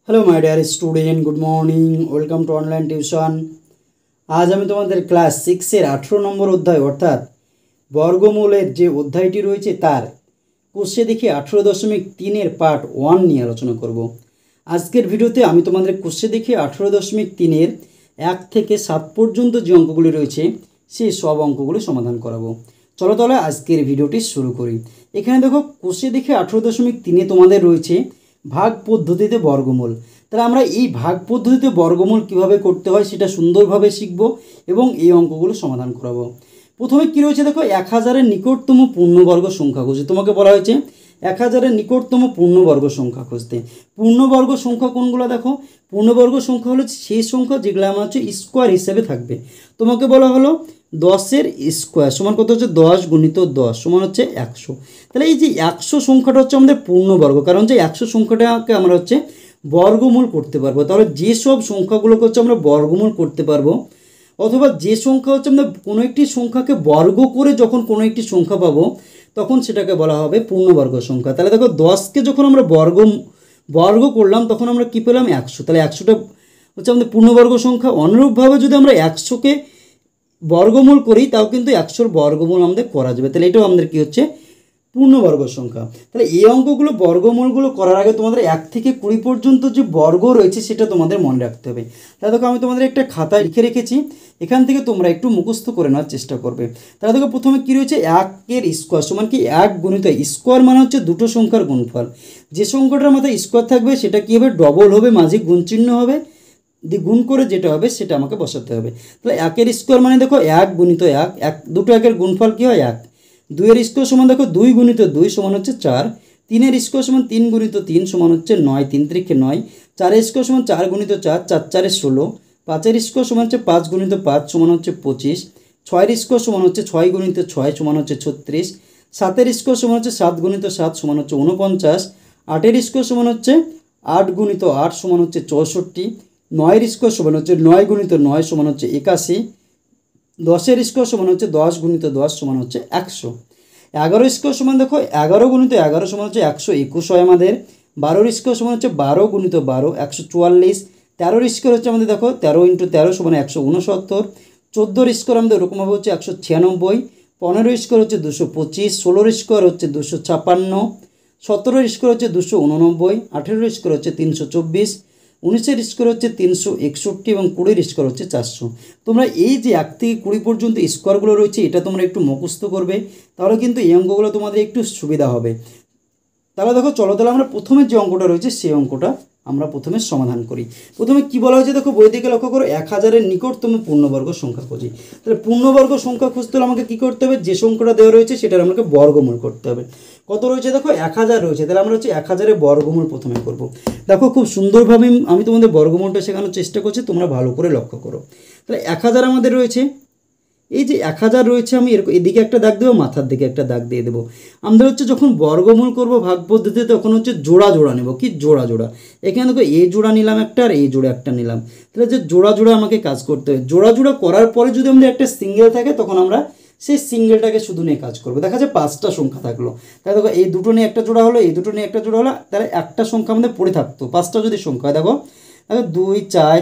Hello my dear student good morning welcome to online tuition. आज আমি তোমাদের class 6 এর 18 নম্বর অধ্যায় অর্থাৎ বর্গমূলের যে অধ্যায়টি রয়েছে তার কোষে দেখি 18.3 এর পার্ট 1 নিয়ে আলোচনা করব। আজকের ভিডিওতে আমি তোমাদের কোষে দেখি 18.3 এর 1 থেকে 7 পর্যন্ত যে অঙ্কগুলি রয়েছে সেই সব অঙ্কগুলি সমাধান করাবো। চলো তাহলে আজকের ভিডিওটি শুরু করি। এখানে দেখো কোষে দেখি 18.3 এ তোমাদের রয়েছে ভাগ পদ্ধতিতে বর্গমূল। তাহলে আমরা এই ভাগ পদ্ধতিতে বর্গমূল কিভাবে করতে হয় সেটা সুন্দরভাবে শিখব এবং এই অঙ্কগুলো সমাধান করাবো। প্রথমে কি রয়েছে দেখো 1000 এর নিকটতম পূর্ণবর্গ সংখ্যা খুঁজতে। তোমাকে বলা হয়েছে 1000 এর নিকটতম পূর্ণবর্গ সংখ্যা খুঁজতে। পূর্ণবর্গ সংখ্যা কোনগুলো দেখো, পূর্ণবর্গ সংখ্যা হলো সেই সংখ্যা যেগুলো আমার হচ্ছে স্কোয়ার হিসেবে থাকবে। তোমাকে বলা হলো 10 এর স্কোয়ার সমান কত হচ্ছে 10 গুণিত 10 সমান হচ্ছে 100। তাহলে এই যে 100 সংখ্যাটা হচ্ছে আমাদের পূর্ণবর্গ, কারণ যে 100 সংখ্যাটাকে আমরা হচ্ছে বর্গমূল করতে পারবো। তাহলে যেসব সংখ্যাগুলোকে হচ্ছে আমরা বর্গমূল করতে পারবো অথবা যে সংখ্যা হচ্ছে আমরা কোনো একটি সংখ্যাকে বর্গ করে যখন কোনো একটি সংখ্যা পাবো তখন সেটাকে বলা হবে পূর্ণবর্গ সংখ্যা। তাহলে দেখো 10কে যখন আমরা বর্গ করলাম তখন আমরা কী পেলাম 100। তাহলে 100টা হচ্ছে আমাদের পূর্ণবর্গ সংখ্যা। অনুরূপভাবে যদি আমরা 100কে বর্গমূল করি তাও কিন্তু 100 বর্গমূল আমাদের করা যাবে। তাহলে এটাও আমাদের কি হচ্ছে পূর্ণবর্গ সংখ্যা। তাহলে এই অঙ্কগুলো বর্গমূলগুলো করার আগে তোমাদের 1 থেকে 20 পর্যন্ত যে বর্গ রয়েছে সেটা তোমাদের মনে রাখতে হবে। তাহলে দেখো আমি তোমাদের একটা খাতায় লিখে রেখেছি, এখান থেকে তোমরা একটু মুখস্থ করে নেওয়ার চেষ্টা করবে। তাহলে দেখো প্রথমে কী রয়েছে 1 এর স্কোয়ার সমান কি 1 গুণিত স্কোয়ার মানে হচ্ছে দুটো সংখ্যার গুণফল। যে সংখ্যাটার মাথায় স্কোয়ার থাকবে সেটা কী হবে ডবল হবে, মাঝে গুণ চিহ্ন হবে, গুণ করে যেটা হবে সেটা আমাকে বসাতে হবে। তাহলে 1 এর স্কোয়ার মানে দেখো 1 গুণিত 1, দুটো 1 এর গুণফল কী হয় 1। 2 এর স্কোয়ার সমান দেখো 2 গুণিত 2 সমান হচ্ছে 4। 3 এর স্কোয়ার সমান 3 গুণিত 3 সমান হচ্ছে 9, 3 3 9। 4 এর স্কোয়ার সমান 4 গুণিত 4, 4 4 16। 5 এর স্কোয়ার সমান হচ্ছে 5 গুণিত 5 সমান হচ্ছে 25। 6 এর স্কোয়ার সমান হচ্ছে 6 গুণিত 6 সমান হচ্ছে 36। 7 এর স্কোয়ার সমান হচ্ছে 7 গুণিত 7 সমান হচ্ছে 49। 8 এর স্কোয়ার সমান হচ্ছে 8 গুণিত 8 সমান হচ্ছে 64। 9 এর স্কোয়ার সমান হচ্ছে 9 গুণিত 9 সমান হচ্ছে 81। 10 এর স্কোয়ার সমান হচ্ছে 10 গুণিত 10 সমান হচ্ছে 100। 11 স্কোয়ার সমান দেখো 11 গুণিত 11 সমান হচ্ছে 121 হয় আমাদের। 12 স্কোয়ার সমান হচ্ছে 12 গুণিত 12 144। 13 স্কোয়ার হচ্ছে আমাদের দেখো 13 ইন্টু 13 সমান 169। 14 স্কোয়ার আমাদের ওরকমভাবে হচ্ছে 196। 15 স্কোয়ার হচ্ছে 225। 16 স্কোয়ার হচ্ছে 256। 17 স্কোয়ার হচ্ছে 289। 18 স্কোয়ার হচ্ছে 324। 19 স্কোয়ার হচ্ছে 361 এবং 20 স্কোয়ার হচ্ছে 400। তোমরা এই যে 1 থেকে 20 পর্যন্ত স্কোয়ারগুলো রয়েছে এটা তোমরা একটু মুখস্থ করবে, তাহলে কিন্তু এই অঙ্কগুলো তোমাদের একটু সুবিধা হবে। তাহলে দেখো চলো তাহলে আমরা প্রথমে যে অঙ্কটা রয়েছে সেই অঙ্কটা আমরা প্রথমে সমাধান করি। প্রথমে কি বলা হয়েছে দেখো বই থেকে লক্ষ্য করো 1000 এর নিকটতম পূর্ণবর্গ সংখ্যা খুঁজি। তাহলে পূর্ণবর্গ সংখ্যা খুঁজতে হলে আমাকে কী করতে হবে, যে সংখ্যাটা দেওয়া রয়েছে সেটার আমাকে বর্গমূল করতে হবে। কত রয়েছে দেখো 1000 রয়েছে, তাহলে আমরা হচ্ছে 1000 এর বর্গমূল প্রথমে করব। দেখো খুব সুন্দরভাবে আমি তোমাদের বর্গমূলটা শেখানোর চেষ্টা করছি, তোমরা ভালো করে লক্ষ্য করো। তাহলে 1000 আমাদের রয়েছে, এই যে 1000 রয়েছে আমি এরকম এদিকে একটা দাগ দেবো, মাথার দিকে একটা দাগ দিয়ে দেবো। আমরা হচ্ছে যখন বর্গমূল করব ভাগ পদ্ধতিতে তখন হচ্ছে জোড়া জোড়া নেব। কি জোড়া জোড়া, এখানে দেখো এই জোড়া নিলাম একটা আর এই জোড়া একটা নিলাম। তাহলে যে জোড়া জোড়া আমাকে কাজ করতে হবে। জোড়া জোড়া করার পরে যদি আমাদের একটা সিঙ্গেল থাকে তখন আমরা সেই সিঙ্গেলটাকে শুধু নিয়ে কাজ করবো। দেখা যায় 5টা সংখ্যা থাকলো, তাহলে দেখো এই দুটো নিয়ে একটা জোড়া হলো, এই দুটো নিয়ে একটা জোড়া হলো, তাহলে একটা সংখ্যা আমাদের পড়ে থাকতো। 5টা যদি সংখ্যা দেখো 2 4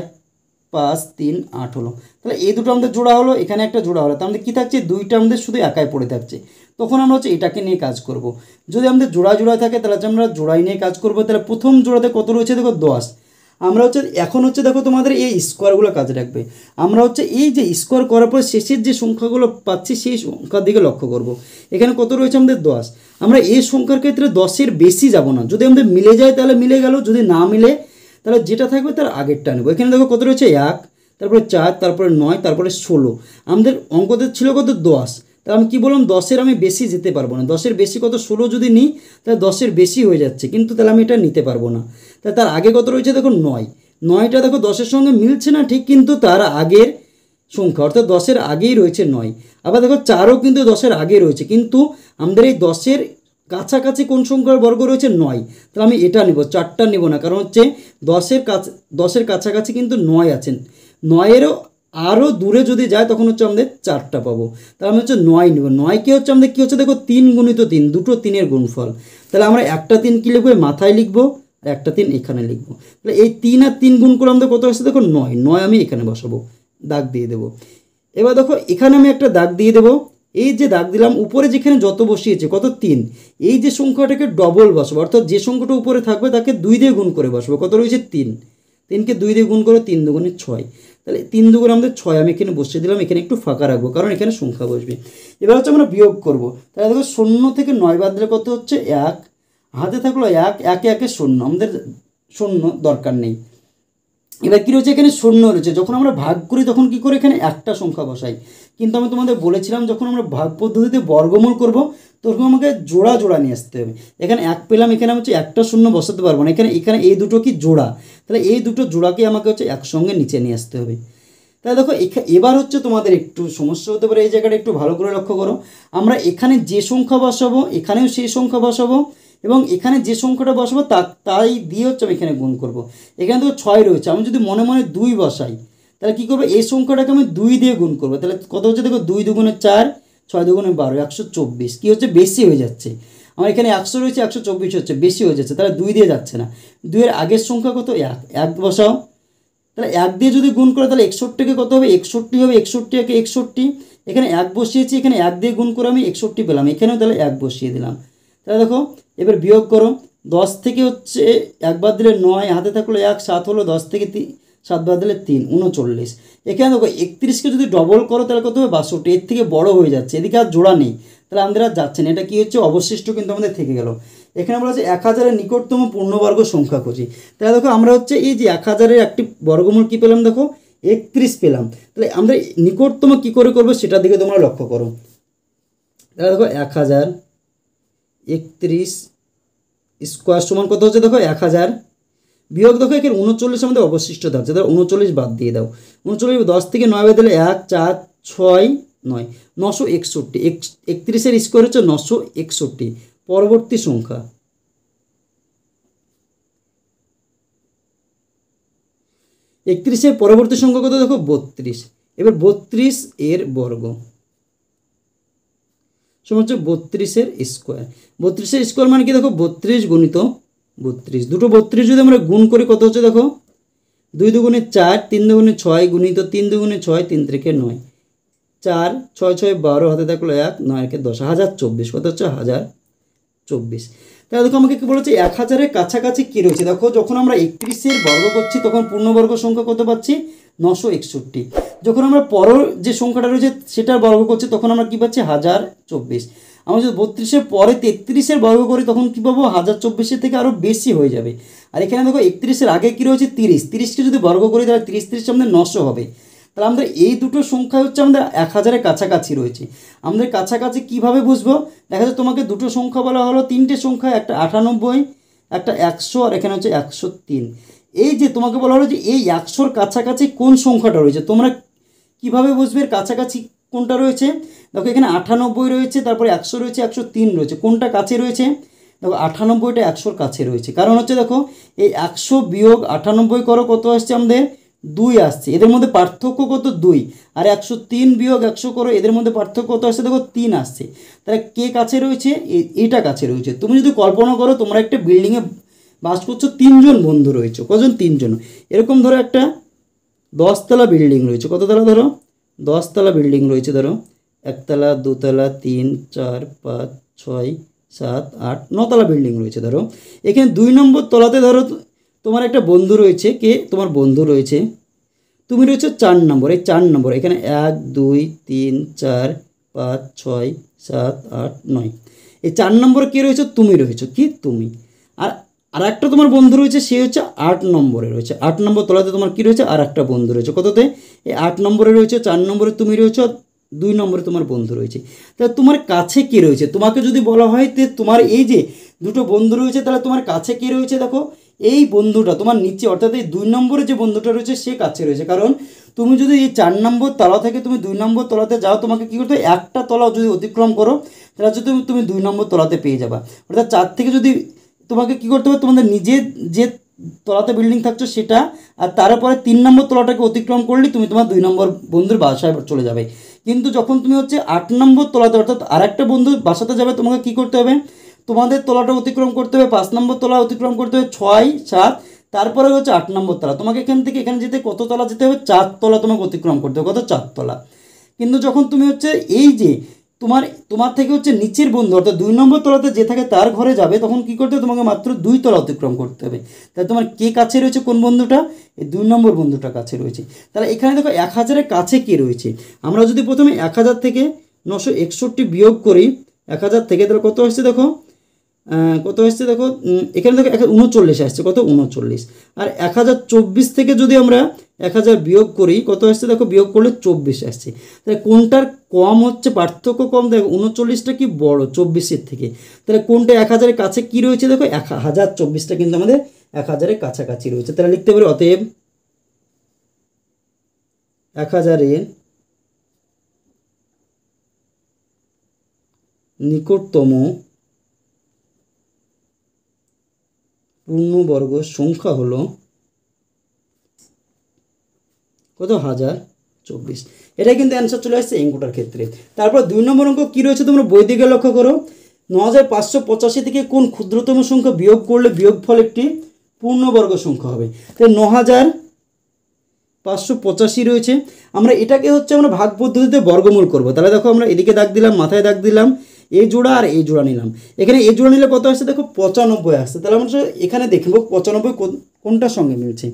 5 3 8 হলো, তাহলে এই দুটো আমাদের জোড়া হলো, এখানে একটা জোড়া হলো, তার আমাদের কী থাকছে 2টা আমাদের শুধু একাই পড়ে থাকছে। তখন আমরা হচ্ছে এটাকে নিয়ে কাজ করব। যদি আমাদের জোড়া জোড়া থাকে তাহলে হচ্ছে আমরা জোড়াই নিয়ে কাজ করব। তাহলে প্রথম জোড়াতে কত রয়েছে দেখো 10। আমরা হচ্ছে এখন হচ্ছে দেখো তোমাদের এই স্কোয়ারগুলো কাজে রাখবে। আমরা হচ্ছে এই যে স্কোয়ার করার পর শেষের যে সংখ্যাগুলো পাচ্ছি সেই সংখ্যার দিকে লক্ষ্য করব। এখানে কত রয়েছে আমাদের 10। আমরা এই সংখ্যার ক্ষেত্রে 10-এর বেশি যাব না, যদি আমাদের মিলে যায় তাহলে মিলে গেল, যদি না মিলে তাহলে যেটা থাকবে তার আগেরটা নেব। এখানে দেখো কত রয়েছে 1, তারপরে 4, তারপরে 9, তারপরে 16। আমাদের অঙ্কতে ছিল কত 10। তাহলে আমি কী বললাম 10-এর আমি বেশি যেতে পারবো না। 10-এর বেশি কত 16 যদি নিই তাহলে 10-এর বেশি হয়ে যাচ্ছে, কিন্তু তাহলে আমি এটা নিতে পারবো না। তাহলে তার আগে কত রয়েছে দেখো 9। 9টা দেখো 10-এর সঙ্গে মিলছে না ঠিক, কিন্তু তার আগের সংখ্যা অর্থাৎ 10-এর আগেই রয়েছে 9। আবার দেখো 4ও কিন্তু 10-এর আগে রয়েছে, কিন্তু আমাদের এই 10-এর কাছাকাছি কোন সংখ্যার বর্গ রয়েছে 9। তাহলে আমি এটা নেব, 4টা নেব না, কারণ হচ্ছে 10-এর কাছাকাছি কিন্তু 9 আছেন। 9-এরও আরও দূরে যদি যায় তখন হচ্ছে আমাদের 4টা পাবো। তাহলে আমি হচ্ছে 9 নেব। 9কে হচ্ছে আমাদের কী হচ্ছে দেখো 3 গুণিত 3, দুটো 3-এর গুণফল। তাহলে আমরা একটা 3 কী লিখবো মাথায় লিখবো, আর একটা 3 এখানে লিখবো। তাহলে এই 3 আর 3 গুণ করে আমাদের কত আসছে দেখো 9, 9 আমি এখানে বসাবো, দাগ দিয়ে দেবো। এবার দেখো এখানে আমি একটা দাগ দিয়ে দেবো, এই যে দাগ দিলাম উপরে যেখানে যত বসিয়েছে কত 3, এই যে সংখ্যাটাকে ডবল বসাবো, অর্থাৎ যে সংখ্যাটা উপরে থাকবে তাকে 2 দিয়ে গুণ করে বসাবো। কত রয়েছে 3, 3কে 2 দিয়ে গুণ করে 3 দুগুণে 6, তাহলে 3 দুগুণে আমাদের 6 আমি এখানে বসিয়ে দিলাম, এখানে একটু ফাঁকা রাখবো কারণ এখানে সংখ্যা বসবে। এবার হচ্ছে আমরা বিয়োগ করব, তাহলে দেখো 0 থেকে 9 বাদ দিলে কত হচ্ছে 1, হাতে থাকলো 1, 1 1 0, আমাদের 0 দরকার নেই। এবার কী রয়েছে এখানে 0 রয়েছে, যখন আমরা ভাগ করি তখন কী করে এখানে একটা সংখ্যা বসাই, কিন্তু আমি তোমাদের বলেছিলাম যখন আমরা ভাগ পদ্ধতিতে বর্গমূল করব তখন আমাকে জোড়া জোড়া নিয়ে আসতে হবে। এখানে 1 পেলাম, এখানে হচ্ছে একটা 0 বসাতে পারবো না, এখানে এখানে এই দুটো কি জোড়া, তাহলে এই দুটো জোড়াকে আমাকে হচ্ছে একসঙ্গে নিচে নিয়ে আসতে হবে। তাহলে দেখো এবার হচ্ছে তোমাদের একটু সমস্যা হতে পারে, এই জায়গাটা একটু ভালো করে লক্ষ্য করো। আমরা এখানে যে সংখ্যা বসাবো এখানেও সেই সংখ্যা বসাবো, এবং এখানে যে সংখ্যাটা বসাবো তাই দিয়ে হচ্ছে আমি এখানে গুণ করব। এখানে তো 6 রয়েছে, আমি যদি মনে মনে 2 বসাই তাহলে কী করবো, এই সংখ্যাটাকে আমি 2 দিয়ে গুণ করবো, তাহলে কত হচ্ছে দেখো 2 দুগুণে 4, 6 দুগুণে 12, 124। কী হচ্ছে বেশি হয়ে যাচ্ছে, আমার এখানে 100 রয়েছে 124 হচ্ছে, বেশি হয়ে যাচ্ছে, তাহলে 2 দিয়ে যাচ্ছে না। 2 এর আগের সংখ্যা কত 1, 1 বসাও, তাহলে 1 দিয়ে যদি গুণ করে তাহলে 61কে কত হবে 61 হবে, 61 একে 61, এখানে 1 বসিয়েছি, এখানে 1 দিয়ে গুণ করে আমি 61 পেলাম, এখানেও তাহলে 1 বসিয়ে দিলাম। তাহলে দেখো এবার বিয়োগ করো, 10 থেকে হচ্ছে 1 বাদ দিলে 9, হাতে থাকলো 1, 7 হলো, 10 থেকে 7 বাদ দিলে 3, 39। এখানে দেখো 31কে যদি ডবল করো তাহলে কত হবে 62, এর থেকে বড় হয়ে যাচ্ছে, এদিকে আর জোড়া নেই, তাহলে আমাদের আর যাচ্ছে না, এটা কী হচ্ছে অবশিষ্ট কিন্তু আমাদের থেকে গেল। এখানে আমরা হচ্ছে 1000-এর নিকটতম পূর্ণবর্গ সংখ্যা খুঁজি, তাহলে দেখো আমরা হচ্ছে এই যে 1000-এর একটি বর্গমূল কী পেলাম দেখো 31 পেলাম, তাহলে আমরা নিকটতম কী করে করবো সেটার দিকে তোমরা লক্ষ্য করো। তাহলে দেখো 1031 স্কোয়ার সমান কত হচ্ছে দেখো 1000, বিয়োগ দেখো এখানে 39 আমাদের অবশিষ্ট থাকছে, তাহলে 39 বাদ দিয়ে দাও, 39 10 থেকে 9 বাদ দিলে 1, 4, 6, 9, 961, 31-এর স্কোয়ার হচ্ছে 961। পরবর্তী সংখ্যা 31-এর পরবর্তী সংখ্যা কত দেখো 32। এবার 32 এর বর্গ সমান হচ্ছে 32-এর স্কোয়ার, 32-এর স্কোয়ার মানে কি দেখো 32 গুণিত 32, দুটো 32 যদি আমরা গুণ করি কত হচ্ছে দেখো 2 দুগুণে 4, 3 দুগুণে 6 গুণিত 3 দুগুণে 6, 3 থেকে 9, 4, 6 6 12, হাতে থাকলো 1, 9 কে 10, 1024, কত হচ্ছে 1024। তাহলে দেখো আমাকে কী বলেছে 1000-এর কাছাকাছি কী রয়েছে, দেখো যখন আমরা 31-এর বর্গ করছি তখন পূর্ণবর্গ সংখ্যা কত পাচ্ছি 961, যখন আমরা পরের যে সংখ্যাটা রয়েছে সেটার বর্গ করছি তখন আমরা কী পাচ্ছি 1024। আমরা যদি 32-এর পরে 33-এর বর্গ করি তখন কী পাবো 1024-এর থেকে আরও বেশি হয়ে যাবে। আর এখানে দেখো 31-এর আগে কী রয়েছে 30, 30কে যদি বর্গ করি তাহলে 30 আমাদের 900 হবে। তাহলে আমাদের এই দুটো সংখ্যা হচ্ছে আমাদের 1000-এর কাছাকাছি রয়েছে। আমাদের কাছাকাছি কিভাবে বুঝবো, দেখা যায় তোমাকে দুটো সংখ্যা বলা হলো, 3টে সংখ্যা, একটা 98, একটা 100, আর এখানে হচ্ছে 103। এই যে তোমাকে বলা হলো যে এই 100-র কাছাকাছি কোন সংখ্যাটা রয়েছে, তোমরা কিভাবে বুঝবে এর কাছাকাছি কোনটা রয়েছে। দেখো এখানে 98 রয়েছে, তারপরে 100 রয়েছে, 103 রয়েছে, কোনটা কাছে রয়েছে দেখো 98টা 100-র কাছে রয়েছে, কারণ হচ্ছে দেখো এই 100 বিয়োগ 98 করো কত আসছে আমাদের 2 আসছে, এদের মধ্যে পার্থক্য কত 2, আর 103 বিয়োগ 100 করো এদের মধ্যে পার্থক্য কত আসছে দেখো 3 আসছে। তাহলে কে কাছে রয়েছে, এটা কাছে রয়েছে। তুমি যদি কল্পনা করো তোমরা একটা বিল্ডিংয়ে বাস করছো, 3 জন বন্ধু রয়েছে, কজন 3 জন, এরকম ধরো একটা 10 তলা বিল্ডিং রয়েছে, কত তলা ধরো 10 তলা বিল্ডিং রয়েছে, ধরো 1 তলা 2 তলা 3 4 5 6 7 8 9 তলা বিল্ডিং রয়েছে। ধরো এখানে 2 নম্বর তলাতে ধরো তোমার একটা বন্ধু রয়েছে, কে তোমার বন্ধু রয়েছে, তুমি রয়েছে 4 নম্বর, এই 4 নম্বর, এখানে 1 2 3 4 5 6 7 8 9, এই 4 নম্বরে কে রয়েছে তুমি রয়েছে, কি তুমি। আর একটা তোমার বন্ধু রয়েছে, সে হচ্ছে 8 নম্বরে রয়েছে, 8 নম্বর তলাতে তোমার কী রয়েছে আর একটা বন্ধু রয়েছে, কততে এই 8 নম্বরে রয়েছে, 4 নম্বরে তুমি রয়েছে, 2 নম্বরে তোমার বন্ধু রয়েছে। তাহলে তোমার কাছে কে রয়েছে, তোমাকে যদি বলা হয় যে তোমার এই যে দুটো বন্ধু রয়েছে তাহলে তোমার কাছে কে রয়েছে, দেখো এই বন্ধুটা তোমার নিচে, অর্থাৎ এই 2 নম্বরে যে বন্ধুটা রয়েছে সে কাছে রয়েছে, কারণ তুমি যদি এই 4 নম্বর তলা থেকে তুমি 2 নম্বর তলাতে যাও তোমাকে কী করতে হবে, একটা তলা যদি অতিক্রম করো তাহলে যদি তুমি 2 নম্বর তলাতে পেয়ে যাবা। অর্থাৎ 4 থেকে যদি তোমাকে কী করতে হবে, তোমাদের নিজের যে তলাতে বিল্ডিং থাকছো সেটা, আর তারপরে 3 নম্বর তলাটাকে অতিক্রম করলে তুমি তোমার 2 নম্বর বন্ধুর বাসায় চলে যাবে। কিন্তু যখন তুমি হচ্ছে 8 নম্বর তলাতে, অর্থাৎ আরেকটা বন্ধুর বাসাতে যাবে, তোমাকে কী করতে হবে, তোমাদের তলাটা অতিক্রম করতে হবে, 5 নম্বর তলা অতিক্রম করতে হবে, 6, 7, তারপরে হচ্ছে 8 নম্বর তলা। তোমাকে এখান থেকে এখানে যেতে কত তলা যেতে হবে? 4 তলা তোমাকে অতিক্রম করতে হবে। কত? 4 তলা। কিন্তু যখন তুমি হচ্ছে এই যে তোমার তোমার থেকে হচ্ছে নিচের বন্ধু অর্থাৎ 2 নম্বর তলাতে যে থাকে তার ঘরে যাবে, তখন কি করতে হবে? তোমাকে মাত্র 2 তলা অতিক্রম করতে হবে। তাহলে তোমার কে কাছে রয়েছে? কোন বন্ধুটা? এই 2 নম্বর বন্ধুটা কাছে রয়েছে। তাহলে এখানে দেখো 1000-এর কাছে কে রয়েছে? আমরা যদি প্রথমে 1000 থেকে 961 বিয়োগ করি 1000 থেকে, তাহলে কত আসছে দেখো? কত আসছে দেখো? এখানে দেখো 39 আসছে। কত? 39। আর 1024 থেকে যদি আমরা 1000 বিয়োগ করি কত আসছে দেখো? বিয়োগ করলে 24 আসছে। তাহলে কোনটার কম হচ্ছে? পার্থক্য কম। দেখো 39টা কি বড় 24-এর থেকে। তাহলে কোনটা 1000-এর কাছে কি রয়েছে? দেখো 1024টা কিন্তু আমাদের 1000-এর কাছাকাছি রয়েছে। তাহলে লিখতে পারি অতএব 1000-এর নিকটতম পূর্ণবর্গ সংখ্যা হলো কত? 1024। এটাই কিন্তু অ্যান্সার চলে আসছে অঙ্কটার ক্ষেত্রে। তারপর 2 নম্বর অঙ্ক কী রয়েছে তোমরা বই দিকে লক্ষ্য করো। 9585 থেকে কোন ক্ষুদ্রতম সংখ্যা বিয়োগ করলে বিয়োগফল একটি পূর্ণবর্গ সংখ্যা হবে? তাই 9585 রয়েছে। আমরা এটাকে হচ্ছে আমরা ভাগ পদ্ধতিতে বর্গমূল করব। তাহলে দেখো আমরা এদিকে দাগ দিলাম, মাথায় দাগ দিলাম, এই জোড়া আর এই জোড়া নিলাম। এখানে এই জোড়া নিলে কত আসছে দেখো? 95 আসছে। তাহলে আমরা এখানে দেখব 95 কোনটার সঙ্গে মিলছে।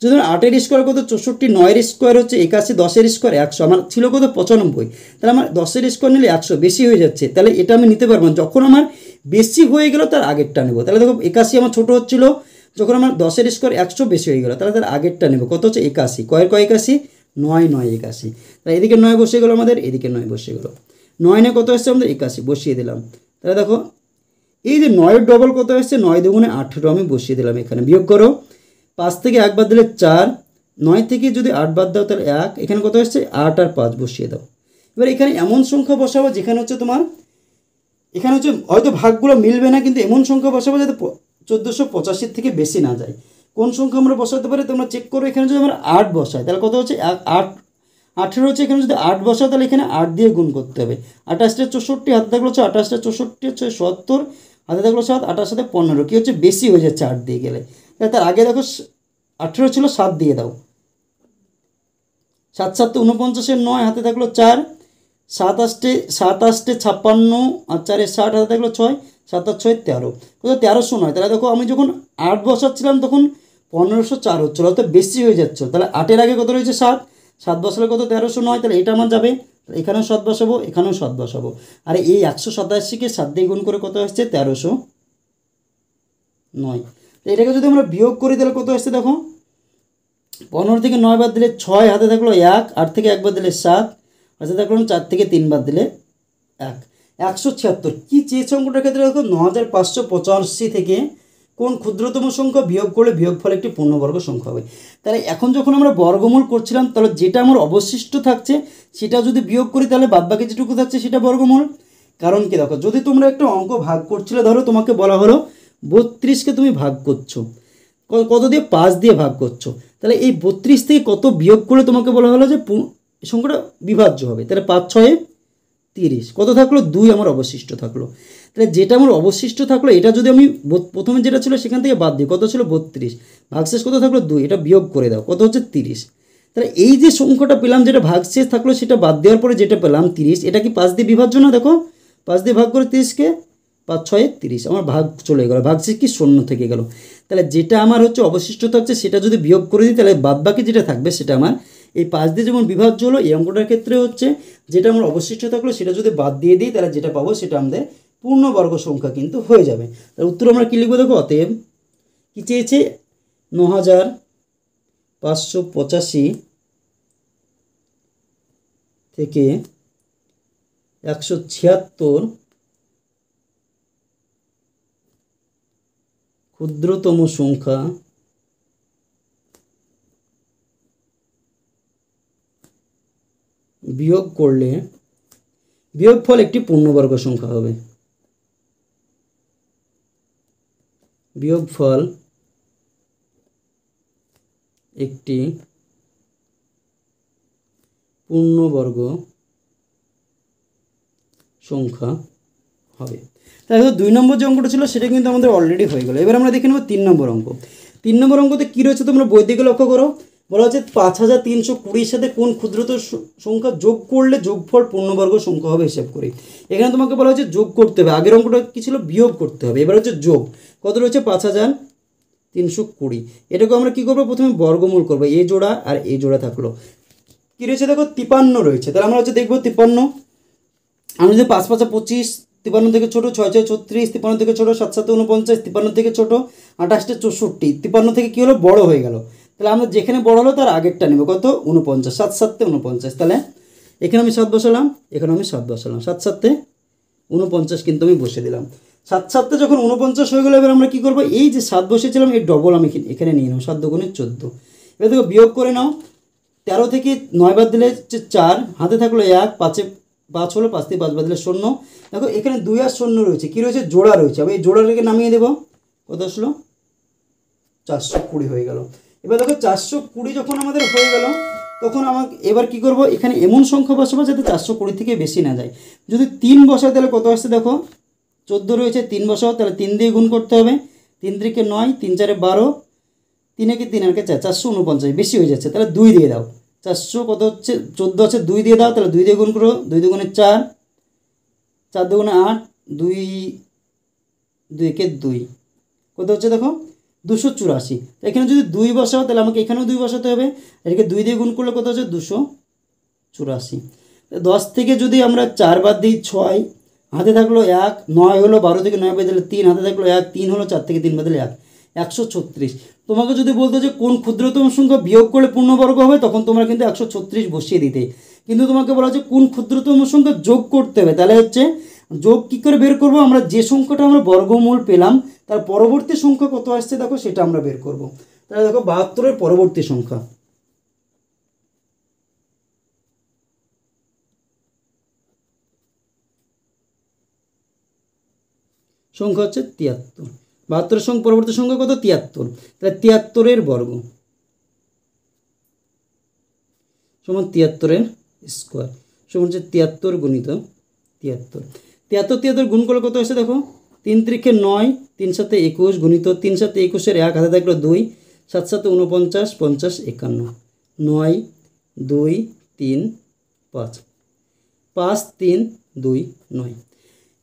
যদি 8-এর স্কোয়ার কত? 64, 9-এর স্কোয়ার হচ্ছে 81, 10-এর স্কোয়ার 100, আমার ছিল কত? 95। তাহলে আমার 10-এর স্কোয়ার নিলে 100 বেশি হয়ে যাচ্ছে। তাহলে এটা আমি নিতে পারবো না। যখন আমার বেশি হয়ে গেল তার আগেরটা নেব। তাহলে দেখো 81 আমার ছোটো হচ্ছিল, যখন আমার 10-এর স্কোয়ার 100 বেশি হয়ে গেল তাহলে তার আগেরটা নেব। কত হচ্ছে? 81। কয়ের কয় 81? 9, 9, 81। তাহলে এদিকে 9 বসে গেলো আমাদের, এদিকে 9 বসে গেলো। 9 নে কত আসছে আমাদের? 81 বসিয়ে দিলাম। তাহলে দেখো এই যে 9-এর ডবল কত আসছে? 9 দুগুণে 18 আমি বসিয়ে দিলাম এখানে। বিয়োগ করো, 5 থেকে 1 বাদ দিলে 4, 9 থেকে যদি 8 বাদ দাও তাহলে 1, এখানে কত আসছে? 8 আর 5 বসিয়ে দাও। এবার এখানে এমন সংখ্যা বসাবো যেখানে হচ্ছে তোমার এখানে হচ্ছে হয়তো ভাগগুলো মিলবে না, কিন্তু এমন সংখ্যা বসাবো যাতে 1485 থেকে বেশি না যায়। কোন সংখ্যা আমরা বসাতে পারি তোমরা চেক করো। এখানে যদি আমরা 8 বসাই তাহলে কত হচ্ছে? 8, 18 হচ্ছে। এখানে যদি 8 বসাও তাহলে এখানে 8 দিয়ে গুণ করতে হবে। 28টা 64, হাতে থাকলো 28টা 64 হচ্ছে 70, হাতে থাকলো 7, 28 সাথে 15 কী হচ্ছে? বেশি হয়ে যাচ্ছে 8 দিয়ে গেলে। তার আগে দেখো 18 ছিল, 7 দিয়ে দাও। 7 7 49, 9 হাতে থাকলো 4, 7 8 56, আর 4 60, হাতে থাকলো 6, 7 আর 6 13, কত? 1309। তাহলে দেখো আমি যখন 8 বসাচ্ছিলাম তখন 1504 হচ্ছিলো, অর্থাৎ বেশি হয়ে যাচ্ছে। তাহলে 8-এর আগে কত রয়েছে? 7, 7 বসালে কত? 1309। তাহলে এটা আমার যাবে, এখানেও 7 বসাবো, এখানেও 7 বসাবো। আর এই 187কে 7 দিয়ে গুণ করে কত আসছে? 1309। এটাকে যদি আমরা বিয়োগ করি তাহলে কত আসছে দেখো? 15 থেকে 9 বাদ দিলে 6, হাতে থাকলো 1, 8 থেকে 1 বাদ দিলে 7, হাতে থাকলো 4 থেকে 3 বাদ দিলে 1, 176। কী চেয়েছে অঙ্কটার ক্ষেত্রে দেখো? 9585 থেকে কোন ক্ষুদ্রতম সংখ্যা বিয়োগ করলে বিয়োগফল একটি পূর্ণবর্গ সংখ্যা হবে। তাহলে এখন যখন আমরা বর্গমূল করছিলাম তাহলে যেটা আমার অবশিষ্ট থাকছে সেটা যদি বিয়োগ করি তাহলে বাদবাকি যেটুকু থাকছে সেটা বর্গমূল। কারণ কি দেখো, যদি তোমরা একটা অঙ্ক ভাগ করছিলে, ধরো তোমাকে বলা হলো 32কে তুমি ভাগ করছো, কত দিয়ে? 5 দিয়ে ভাগ করছো। তাহলে এই 32 থেকে কত বিয়োগ করে তোমাকে বলা হলো যে সংখ্যাটা বিভাজ্য হবে। তাহলে 5 6 30, কত থাকলো? 2 আমার অবশিষ্ট থাকলো। তাহলে যেটা আমার অবশিষ্ট থাকলো এটা যদি আমি প্রথমে যেটা ছিল সেখান থেকে বাদ দিই, কত ছিল? 32, ভাগশেষ কত থাকলো? 2, এটা বিয়োগ করে দাও, কত হচ্ছে? 30। তাহলে এই যে সংখ্যাটা পেলাম যেটা ভাগশেষ থাকলো সেটা বাদ দেওয়ার পরে যেটা পেলাম 30, এটা কি 5 দিয়ে বিভাজ্য না? দেখো 5 দিয়ে ভাগ করে 30কে, 5 6 30, আমার ভাগ চলে গেলো, ভাগশেষ কি? 0 থেকে গেল। তাহলে যেটা আমার হচ্ছে অবশিষ্ট থাকছে সেটা যদি বিয়োগ করে দিই তাহলে বাদবাকি যেটা থাকবে সেটা আমার এই 5 দিয়ে যেমন বিভাজ্য হলো, এই অঙ্কটার ক্ষেত্রে হচ্ছে যেটা আমার অবশিষ্ট থাকলো সেটা যদি বাদ দিয়ে দিই তাহলে যেটা পাবো সেটা আমাদের পূর্ণবর্গ সংখ্যা কিন্তু হয়ে যাবে। তার উত্তর আমরা কী লিখবো দেখো? অতএব কী চেয়েছে? 9585 থেকে 176 ক্ষুদ্রতম সংখ্যা বিয়োগ করলে বিয়োগফল একটি পূর্ণবর্গ সংখ্যা হবে। বিয়োগফল একটি পূর্ণবর্গ সংখ্যা হবে। তাহলে 2 নম্বর যে অঙ্কটা ছিল সেটা কিন্তু আমাদের অলরেডি হয়ে গেল। এবার আমরা দেখে নেব 3 নম্বর অঙ্ক। 3 নম্বর অঙ্কতে কী রয়েছে তোমরা বই দিকে লক্ষ্য করো। বলা হচ্ছে 5320 সাথে কোন ক্ষুদ্রতর সংখ্যা যোগ করলে যোগফল পূর্ণবর্গ সংখ্যা হবে হিসাব করি। এখানে তোমাকে বলা হচ্ছে যোগ করতে হবে, আগের অঙ্কটা কী ছিল বিয়োগ করতে হবে, এবার হচ্ছে যোগ। কত রয়েছে 5320, এটাকে আমরা কী করবো প্রথমে বর্গমূল করবো, এ জোড়া আর এ জোড়া থাকলো। কী রয়েছে দেখো 53 রয়েছে, তাহলে আমরা হচ্ছে দেখবো 53, আমরা যদি 5 5 25, 53 থেকে ছোটো 6 6 36, 53 থেকে ছোটো 7 7 49, 53 থেকে ছোটো 28 64, 53 থেকে কী হলো বড় হয়ে গেল। তাহলে আমরা যেখানে বড় হলো তার আগেরটা নেব, কত 49, 7 7 49, তাহলে এখানে আমি 7 বসালাম, এখানে আমি 7 বসালাম, 7 7 49 কিন্তু আমি বসে দিলাম। 7 7 যখন 49 হয়ে গেলো, এবার আমরা কী করবো, এই যে 7 বসেছিলাম এর ডবল আমি এখানে নিয়ে নেব, 7 দুগুণে 14। এবার দেখো বিয়োগ করে নাও, 13 থেকে 9 বাদ দিলে হচ্ছে 4, হাতে থাকলো 1, 5 5 হলো, 5 থেকে 5 বাদ দিলে 0। দেখো এখানে 2 আর 0 রয়েছে, কী রয়েছে জোড়া রয়েছে, আমি এই জোড়াটাকে নামিয়ে দেবো, কত আসলো 420 হয়ে গেল। এবার দেখো 420 যখন আমাদের হয়ে গেল, তখন আমাকে এবার কি করব, এখানে এমন সংখ্যা বসাবো যাতে 420 থেকে বেশি না যায়। যদি 3 বসায় তাহলে কত আসছে দেখো 14 রয়েছে, 3 বসাও, তাহলে 3 দিয়ে গুণ করতে হবে, 3 3 9, 3 4 12, 3 1 3 4 449, বেশি হয়ে যাচ্ছে, তাহলে 2 দিয়ে দাও। 400 কত হচ্ছে 14 আছে, 2 দিয়ে দাও, তাহলে 2 দিয়ে গুণ করো, 2 দুগুণে 4, 4 দুগুণে 8, 2 2 কে 2, কত হচ্ছে দেখো 284। এখানে যদি 2 বসাও তাহলে আমাকে এখানেও 2 বসাতে হবে, এটাকে 2 দিয়ে গুণ করলে কত হচ্ছে 284। 10 থেকে যদি আমরা 4 বাদ দিই 6, হাতে থাকলো 1, 9 হলো, 12 থেকে 9 বাদ দিলে 3, হাতে থাকলো 1, 3 হলো, 4 থেকে 3 বাদ দিলে 1, 136। তোমাকে যদি বলতো যে কোন ক্ষুদ্রতম সংখ্যা বিয়োগ করলে পূর্ণবর্গ হবে, তখন তোমরা কিন্তু 136 বসিয়ে দিতে। কিন্তু তোমাকে বলা হচ্ছে কোন ক্ষুদ্রতম সংখ্যা যোগ করতে হবে, তাহলে হচ্ছে যোগ কী করে বের করব, আমরা যে সংখ্যাটা আমরা বর্গমূল পেলাম তার পরবর্তী সংখ্যা কত আসছে দেখো সেটা আমরা বের করব। তাহলে দেখো 72-এর পরবর্তী সংখ্যা হচ্ছে 73। 72-এর সঙ্গে পরবর্তী সংখ্যা কত 73, তাহলে 73-এর বর্গ সমান 73-এর স্কোয়ার সমান হচ্ছে 73 গুণিত 73। 73 73 গুণ করলে কত আসছে দেখো 3 3 9, 3 7 21 গুণিত 3 7 21-এর 1, হাতে থাকলো 2, 7 7 49, 50 51, 9 2 3 5, 5 3 2 9।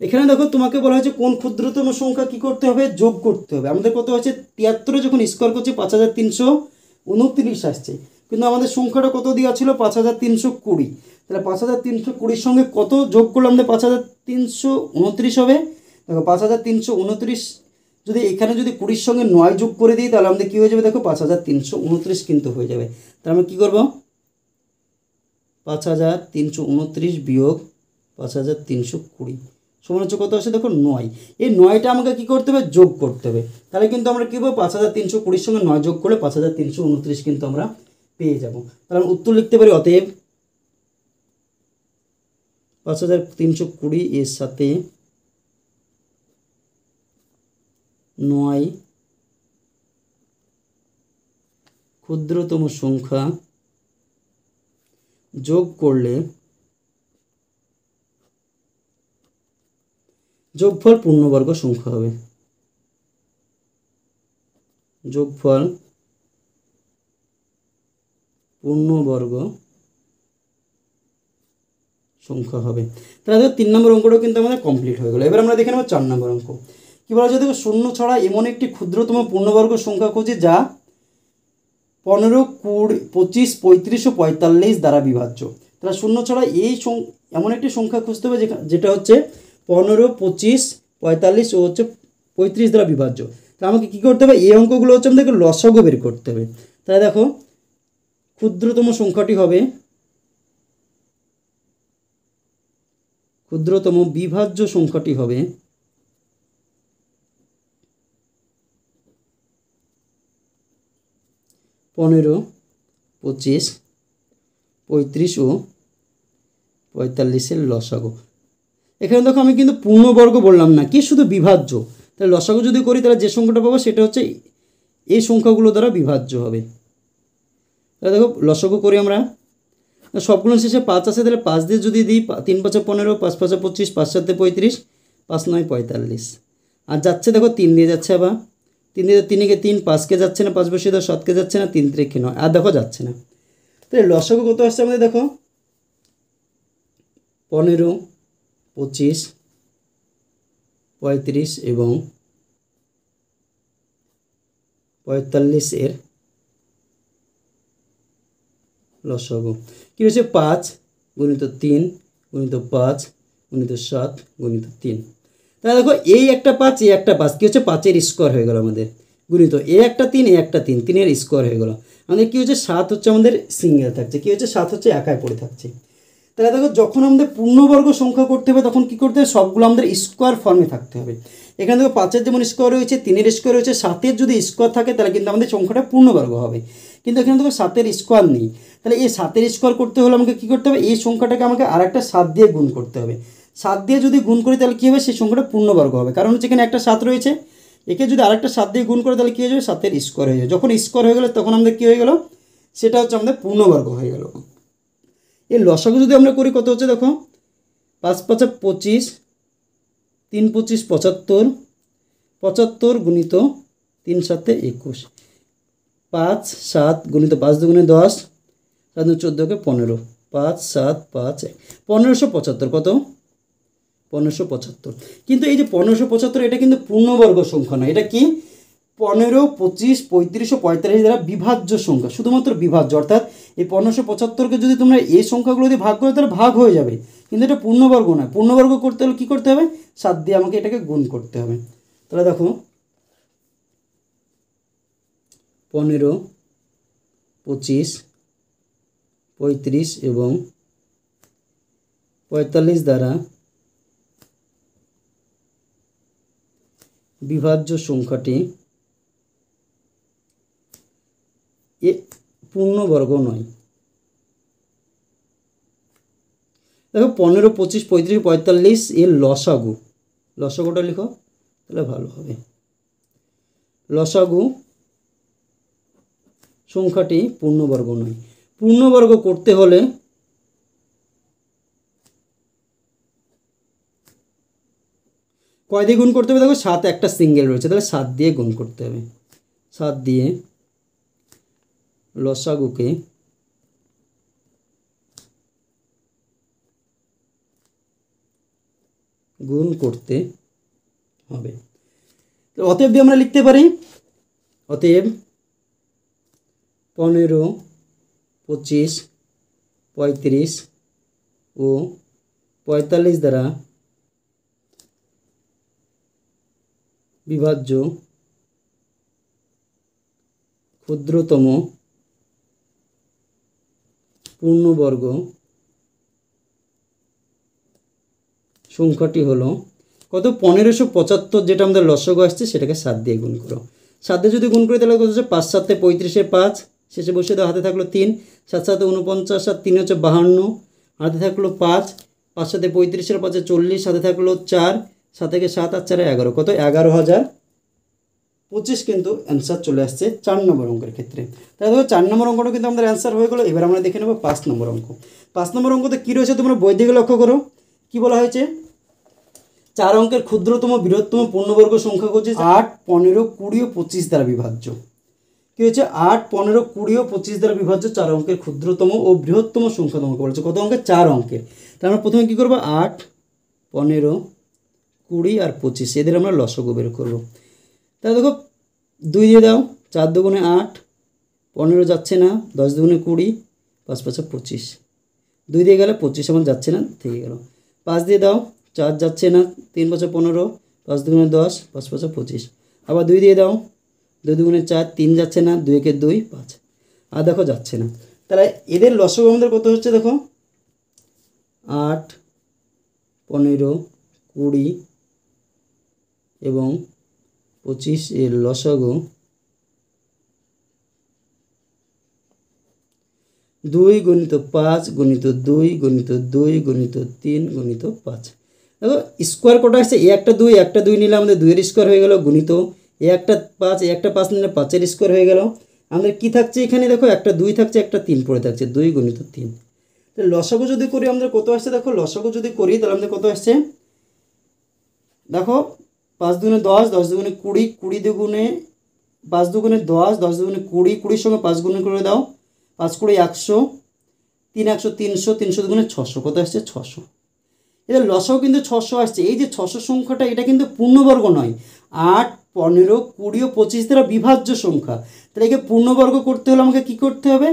এখানে দেখো তোমাকে বলা হয়েছে কোন ক্ষুদ্রতম সংখ্যা কী করতে হবে, যোগ করতে হবে। আমাদের কত হচ্ছে 73-এ যখন স্কোয়ার করছি 5329 আসছে, কিন্তু আমাদের সংখ্যাটা কত দেওয়া ছিল 5320। তাহলে 5320-এর সঙ্গে কত যোগ করলে আমাদের 5329 হবে। দেখো 5329 যদি এখানে যদি 20-র সঙ্গে 9 যোগ করে দিই তাহলে আমাদের কী হয়ে যাবে দেখো 5329 কিন্তু হয়ে যাবে। তাহলে আমরা কী করবো 5329 বিয়োগ 5320 সমান হচ্ছে কত আসে দেখো 9। এই 9টা আমাকে কী করতে হবে যোগ করতে হবে, তাহলে কিন্তু আমরা কী করবো 5320-র সঙ্গে 9 যোগ করলে 5329 কিন্তু আমরা পেয়ে যাব। তাহলে উত্তর লিখতে পারি অতএব 5320 এর সাথে 9 ক্ষুদ্রতম সংখ্যা যোগ করলে যোগফল পূর্ণবর্গ সংখ্যা হবে। যোগফল পূর্ণবর্গ সংখ্যা হবে। তাহলে 3 নম্বর অঙ্কটাও কিন্তু আমাদের কমপ্লিট হয়ে গেলো। এবার আমরা দেখে নেব 4 নম্বর অঙ্ক। কী বলা হচ্ছে দেখো শূন্য ছড়া এমন একটি ক্ষুদ্রতম পূর্ণবর্গ সংখ্যা খুঁজে যা 15 20 25 35 ও 45 দ্বারা বিভাজ্য। তাহলে শূন্য ছড়া এই এমন একটি সংখ্যা খুঁজতে হবে যেটা হচ্ছে 15 25 45 ও হচ্ছে 35 দ্বারা বিভাজ্য। তাহলে আমাকে কী করতে হবে, এই অঙ্কগুলো হচ্ছে আমাদেরকে লসাগু বের করতে হবে। তাহলে দেখো ক্ষুদ্রতম সংখ্যাটি হবে, ক্ষুদ্রতম বিভাজ্য সংখ্যাটি হবে 15 25 35 ও 45-এর লসাগু। এখানে দেখো আমি কিন্তু পূর্ণবর্গ বললাম না, কি শুধু বিভাজ্য। তাহলে লসাগু যদি করি তাহলে যে সংখ্যাটা পাবো সেটা হচ্ছে এই সংখ্যাগুলো দ্বারা বিভাজ্য হবে। তাহলে দেখো লসাগু করি আমরা, সবগুলো শেষে 5 আছে, তাহলে 5 দিয়ে যদি দিই 3 5 15, 5 5 25, 5 7 35, 5 9 45 আর যাচ্ছে দেখো 3 দিয়ে যাচ্ছে, আবার 3 দিয়ে 3 কে 3, 5 কে যাচ্ছে না, 5 বসিয়ে দাও, 7 কে যাচ্ছে না, 3 3 9 আর দেখো যাচ্ছে না। তাহলে লসাগু কত আসছে আমাদের দেখো 15 25 35 এবং 45 এর লসাগু কী হচ্ছে 5 গুণিত 3 গুণিত 5 গুণিত 7 গুণিত 3। তাহলে দেখো এই একটা 5 এই একটা 5 কী হচ্ছে 5-এর স্কোয়ার হয়ে গেল আমাদের, গুণিত এ একটা 3 এ একটা 3, 3-এর স্কোয়ার হয়ে গেল আমাদের। কী হচ্ছে 7 হচ্ছে আমাদের সিঙ্গেল থাকছে, কী হচ্ছে 7 হচ্ছে একাই পড়ে থাকছে। তাহলে দেখো যখন আমাদের পূর্ণবর্গ সংখ্যা করতে হবে তখন কী করতে হবে, সবগুলো আমাদের স্কোয়ার ফর্মে থাকতে হবে। এখানে দেখো 5-এর যেমন স্কোয়ার রয়েছে, 3-এর স্কোয়ার রয়েছে, 7-এর যদি স্কোয়ার থাকে তাহলে কিন্তু আমাদের সংখ্যাটা পূর্ণবর্গ হবে। কিন্তু এখানে দেখো 7-এর স্কোয়ার নেই, তাহলে এই 7-এর স্কোয়ার করতে হলে আমাকে কী করতে হবে, এই সংখ্যাটাকে আমাকে আরেকটা 7 দিয়ে গুণ করতে হবে। 7 দিয়ে যদি গুণ করি তাহলে কী হবে, সেই সংখ্যাটা পূর্ণবর্গ হবে, কারণ হচ্ছে এখানে একটা 7 রয়েছে, একে যদি আরেকটা 7 দিয়ে গুণ করে তাহলে কী হয়ে যাবে, 7-এর স্কোয়ার হয়ে যাবে। যখন স্কোয়ার হয়ে গেলে তখন আমাদের কী হয়ে গেল, সেটা হচ্ছে আমাদের পূর্ণবর্গ হয়ে গেল। এর লসাগু যদি আমরা করি কত হচ্ছে দেখো 5 5 25, 3 25 75, 75 গুণিত 3 7 21, 5 7 গুণিত 5 2 10, 7 14 কে 15, 5 7 5 1575 কত 1575। কিন্তু এই যে 1575 এটা কিন্তু পূর্ণবর্গ সংখ্যা নয়, এটা কি 15 25 35 ও 45 দ্বারা বিভাজ্য সংখ্যা, শুধুমাত্র বিভাজ্য। অর্থাৎ এই 1575কে যদি তোমরা এই সংখ্যাগুলো দিয়ে ভাগ করো তাহলে ভাগ হয়ে যাবে, কিন্তু এটা পূর্ণবর্গ নয়। পূর্ণবর্গ করতে হলে কী করতে হবে, 7 দিয়ে আমাকে এটাকে গুণ করতে হবে। তাহলে দেখো 15 25 35 এবং 45 দ্বারা বিভাজ্য সংখ্যাটি এ পূর্ণবর্গ নয়। দেখো 15 25 35 45 এর লসাগু, লসাগুটা লিখো তাহলে ভালো হবে। লসাগু সংখ্যাটি পূর্ণবর্গ নয়। পূর্ণবর্গ করতে হলে কয় দিয়ে গুণ করতে হবে, দেখো 7 একটা সিঙ্গেল রয়েছে, তাহলে 7 দিয়ে গুণ করতে হবে। 7 দিয়ে লসাগুকে গুণ করতে হবে। অতএব দিয়ে আমরা লিখতে পারি, অতএব 15 25 35 ও 45 দ্বারা বিভাজ্য ক্ষুদ্রতম পূর্ণবর্গ সংখ্যাটি হলো কত 1575, যেটা আমাদের লসাগু আসছে সেটাকে 7 দিয়ে গুণ করো। 7 দিয়ে যদি গুণ করি তাহলে কত হচ্ছে 5 7 35 5, শেষে বসে দাও, হাতে থাকলো 3, 7 7 49 আর 3 হচ্ছে 52, হাতে থাকলো 5, 5 7 35 5 40, হাতে থাকলো 4, 7 থেকে 7 আর 4 11, কত 11,025 কিন্তু অ্যান্সার চলে আসছে 4 নম্বর অঙ্কের ক্ষেত্রে। তাহলে দেখো 4 নম্বর অঙ্কটা কিন্তু আমাদের অ্যান্সার হয়ে গেলো। এবার আমরা দেখে নেব 5 নম্বর অঙ্ক। 5 নম্বর অঙ্কতে কী রয়েছে তোমরা বই দিকে লক্ষ্য করো, কি বলা হয়েছে, 4 অঙ্কের ক্ষুদ্রতম বৃহত্তম পূর্ণবর্গ সংখ্যা হচ্ছে 8 15 20 ও 25 দ্বারা বিভাজ্য। কী হচ্ছে 8 15 20 ও 25 দ্বারা বিভাজ্য 4 অঙ্কের ক্ষুদ্রতম ও বৃহত্তম সংখ্যা তোমাকে বলেছে। কত অঙ্কের, 4 অঙ্কের। তাহলে আমরা প্রথমে কী করবো, 8 15 20 আর 25 এদের আমরা লসাগু বের করবো। তাহলে দেখো 2 দিয়ে দাও, 4 দুগুণে 8, 15 যাচ্ছে না, 10 দুগুণে 20, 5 5 25, 2 দিয়ে গেলে 25 আমার যাচ্ছে না, থেকে গেল। 5 দিয়ে দাও, 4 যাচ্ছে না, 3 5 15, 5 দুগুণে 10, 5 5 25, আবার 2 দিয়ে দাও, 2 দুগুণে 4, 3 যাচ্ছে না, 2 একে 2 5, আর দেখো যাচ্ছে না। তাহলে এদের লসাগু আমাদের কত হচ্ছে দেখো 8 15 20 এবং 25 এর লসাগু 2 গুণিত 5 গুণিত 2 গুণিত 2 গুণিত 3 গুণিত 5। দেখো স্কোয়ার কটা আসছে, এ একটা 2 একটা 2 নিলে আমাদের 2 এর স্কোয়ার হয়ে গেল, গুণিত এ একটা 5 এ একটা 5 নিলে 5 এর স্কোয়ার হয়ে গেল। আমাদের কী থাকছে এখানে দেখো, একটা 2 থাকছে, একটা 3 পড়ে থাকছে, 2 গুণিত 3। তাহলে লসাগু যদি করি আমাদের কত আসছে দেখো, লসাগু যদি করি তাহলে আমাদের কত আসছে দেখো 5 দুগুণে 10, 10 দুগুণে 20, 20 দুগুণে 5 দুগুণে 10, 10 দুগুণে 20, 20 সঙ্গে 5 গুণ করে দাও, 5 20 100, 3 100 300, 300 দুগুণে 600, কত আসছে 600। এদের লসাও কিন্তু 600 আসছে। এই যে 600 সংখ্যাটা এটা কিন্তু পূর্ণবর্গ নয়, 8 15 20 ও 25 দ্বারা বিভাজ্য সংখ্যা। তাহলে একে পূর্ণবর্গ করতে হলে আমাকে কী করতে হবে,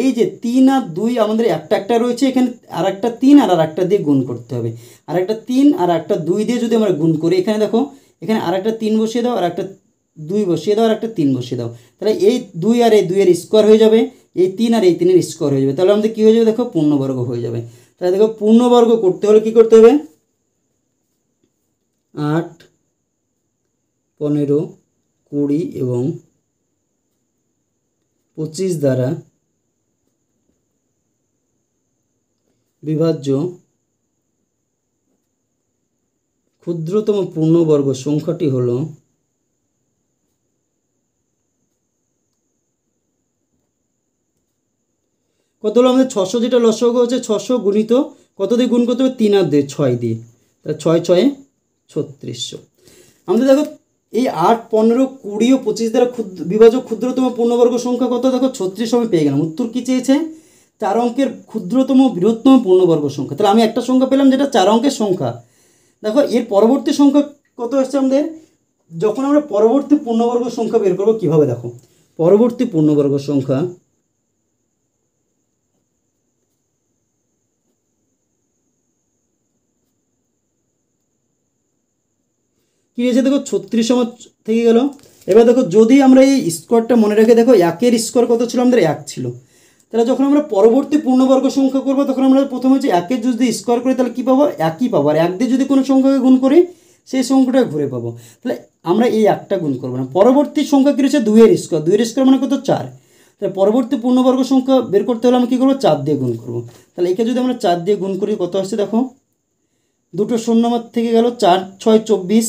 এই যে 3 আর 2 আমাদের একটা রয়েছে, এখানে আর একটা 3 আর একটা দিয়ে গুণ করতে হবে, আর একটা 3 আর একটা 2 দিয়ে যদি আমরা গুণ করি, এখানে দেখো এখানে আর একটা 3 বসিয়ে দাও, আর একটা 2 বসিয়ে দাও, আর একটা 3 বসিয়ে দাও, তাহলে এই 2 আর এই 2 এর স্কোয়ার হয়ে যাবে, এই 3 আর এই 3 এর স্কোয়ার হয়ে যাবে, তাহলে আমাদের কী হয়ে যাবে দেখো পূর্ণবর্গ হয়ে যাবে। তাহলে দেখো পূর্ণবর্গ করতে হলে কী করতে হবে, 8 15 20 এবং 25 দ্বারা বিভাজ্য ক্ষুদ্রতম পূর্ণবর্গ সংখ্যাটি হল কত হলো আমাদের 600, যেটা লসাগু হচ্ছে 600 গুণিত কত দিয়ে গুণ করতে হবে, 3 আর 2 6 দিয়ে, তাহলে 6 6 3600। আমাদের দেখো এই 8 15 20 ও 25 দ্বারা বিভাজ্য ক্ষুদ্রতম পূর্ণবর্গ সংখ্যা কত, দেখো 36 আমি পেয়ে গেলাম। উত্তর কী চেয়েছে, 4 অঙ্কের ক্ষুদ্রতম বৃহত্তম পূর্ণবর্গ সংখ্যা। তাহলে আমি একটা সংখ্যা পেলাম যেটা 4 অঙ্কের সংখ্যা। দেখো এর পরবর্তী সংখ্যা কত আসছে আমাদের, যখন আমরা পরবর্তী পূর্ণবর্গ সংখ্যা বের করবো কীভাবে, দেখো পরবর্তী পূর্ণবর্গ সংখ্যা কী হয়েছে, দেখো 36 আমার থেকে গেল। এবার দেখো যদি আমরা এই স্কোয়ারটা মনে রেখে, দেখো 1-এর স্কোয়ার কত ছিল আমাদের, 1 ছিল। তাহলে যখন আমরা পরবর্তী পূর্ণবর্গ সংখ্যা করবো তখন আমরা প্রথমে হচ্ছে 1-এর যদি স্কোয়ার করি তাহলে কী পাবো, 1ই পাবো, আর 1 দিয়ে যদি কোনো সংখ্যাকে গুণ করি সেই সংখ্যাটা ঘুরে পাবো। তাহলে আমরা এই 1টা গুণ করবো না। পরবর্তী সংখ্যা কী রয়েছে, 2-এর স্কোয়ার, 2-এর স্কোয়ার মানে কত 4। তাহলে পরবর্তী পূর্ণবর্গ সংখ্যা বের করতে হলে আমি কী করবো, 4 দিয়ে গুণ করবো। তাহলে একে যদি আমরা 4 দিয়ে গুণ করি কত আসছে, দেখো দুটো শূন্য আমার থেকে গেল, 4 6 24,